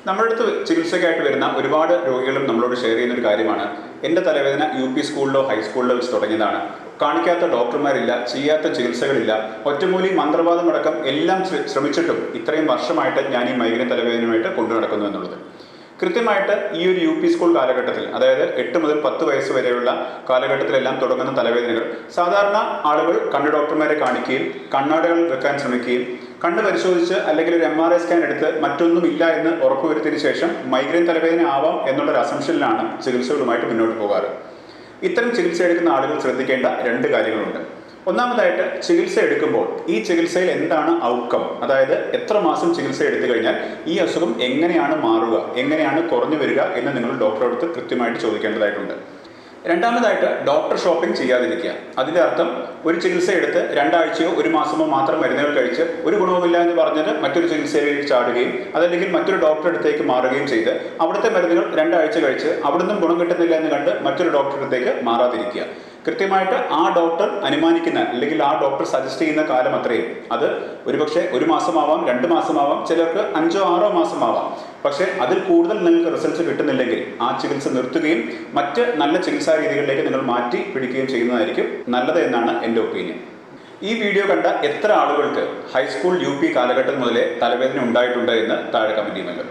നമ്മുടെ അടുത്ത് ചികിത്സയ്ക്കായിട്ട് വരുന്ന ഒരുപാട് രോഗികളും നമ്മളോട് ഷെയർ ചെയ്യുന്ന ഒരു കാര്യമാണ്, എൻ്റെ തലവേദന യു സ്കൂളിലോ ഹൈസ്കൂളിലോ വെച്ച് തുടങ്ങിയതാണ്. കാണിക്കാത്ത ഡോക്ടർമാരില്ല, ചെയ്യാത്ത ചികിത്സകളില്ല, ഒറ്റമൂലി മന്ത്രവാദം അടക്കം എല്ലാം ശ്രമിച്ചിട്ടും ഇത്രയും വർഷമായിട്ട് ഞാൻ ഈ മൈഗ്രൈൻ തലവേദനയുമായിട്ട് കൊണ്ടു നടക്കുന്നു എന്നുള്ളത്. കൃത്യമായിട്ട് ഈ ഒരു സ്കൂൾ കാലഘട്ടത്തിൽ, അതായത് 8 മുതൽ 10 വയസ്സ് വരെയുള്ള കാലഘട്ടത്തിലെല്ലാം തുടങ്ങുന്ന തലവേദനകൾ സാധാരണ ആളുകൾ കണ്ണ് ഡോക്ടർമാരെ കാണിക്കുകയും കണ്ണാടകൾ വെക്കാൻ ശ്രമിക്കുകയും കണ്ണ് പരിശോധിച്ച് അല്ലെങ്കിൽ ഒരു MRI സ്കാൻ എടുത്ത് മറ്റൊന്നുമില്ല എന്ന് ഉറപ്പുവരുത്തിയതിനു ശേഷം മൈഗ്രെയിൻ തലവേദന ആവാം എന്നുള്ളൊരു അസംഷനിലാണ് ചികിത്സകളുമായിട്ട് മുന്നോട്ട് പോകാറ്. ഇത്തരം ചികിത്സ എടുക്കുന്ന ആളുകൾ ശ്രദ്ധിക്കേണ്ട 2 കാര്യങ്ങളുണ്ട്. ഒന്നാമതായിട്ട്, ചികിത്സ എടുക്കുമ്പോൾ ഈ ചികിത്സയിൽ എന്താണ് ഔട്ട്കം, അതായത് എത്ര മാസം ചികിത്സ എടുത്തു കഴിഞ്ഞാൽ ഈ അസുഖം എങ്ങനെയാണ് മാറുക, എങ്ങനെയാണ് കുറഞ്ഞു വരിക എന്ന് നിങ്ങൾ ഡോക്ടറോട് കൃത്യമായിട്ട് ചോദിക്കേണ്ടതായിട്ടുണ്ട്. രണ്ടാമതായിട്ട്, ഡോക്ടർ ഷോപ്പിംഗ് ചെയ്യാതിരിക്കുക. അതിൻ്റെ അർത്ഥം, ഒരു ചികിത്സ എടുത്ത് 2 ആഴ്ചയോ 1 മാസമോ മാത്രം മരുന്നുകൾ കഴിച്ച് ഒരു ഗുണവുമില്ല എന്ന് പറഞ്ഞിട്ട് മറ്റൊരു ചികിത്സയിലേക്ക് ചാടുകയും അതല്ലെങ്കിൽ മറ്റൊരു ഡോക്ടറുടെ അടുത്തേക്ക് മാറുകയും ചെയ്ത് അവിടുത്തെ മരുന്നുകൾ 2 ആഴ്ച കഴിച്ച് അവിടുന്ന് ഗുണം കിട്ടുന്നില്ല എന്ന് കണ്ട് മറ്റൊരു ഡോക്ടറുടെ അടുത്തേക്ക് മാറാതിരിക്കുക. കൃത്യമായിട്ട് ആ ഡോക്ടർ അനുമാനിക്കുന്ന അല്ലെങ്കിൽ ആ ഡോക്ടർ സജസ്റ്റ് ചെയ്യുന്ന കാലം അത്രയും, അത് ഒരുപക്ഷെ 1 മാസമാവാം, 2 മാസമാവാം, ചിലർക്ക് 5-6 മാസമാവാം. പക്ഷേ അതിൽ കൂടുതൽ നിങ്ങൾക്ക് റിസൾട്ട്സ് കിട്ടുന്നില്ലെങ്കിൽ ആ ചികിത്സ നിർത്തുകയും മറ്റ് നല്ല ചികിത്സാ രീതികളിലേക്ക് നിങ്ങൾ മാറ്റി പിടിക്കുകയും ചെയ്യുന്നതായിരിക്കും നല്ലത് എന്നാണ് എൻ്റെ ഒപ്പീനിയൻ. ഈ വീഡിയോ കണ്ട എത്ര ആളുകൾക്ക് ഹൈസ്കൂൾ UP കാലഘട്ടം മുതലേ തലവേദന ഉണ്ടായിട്ടുണ്ട് എന്ന് താഴെ കമന്റ് ചെയ്യുമല്ലോ.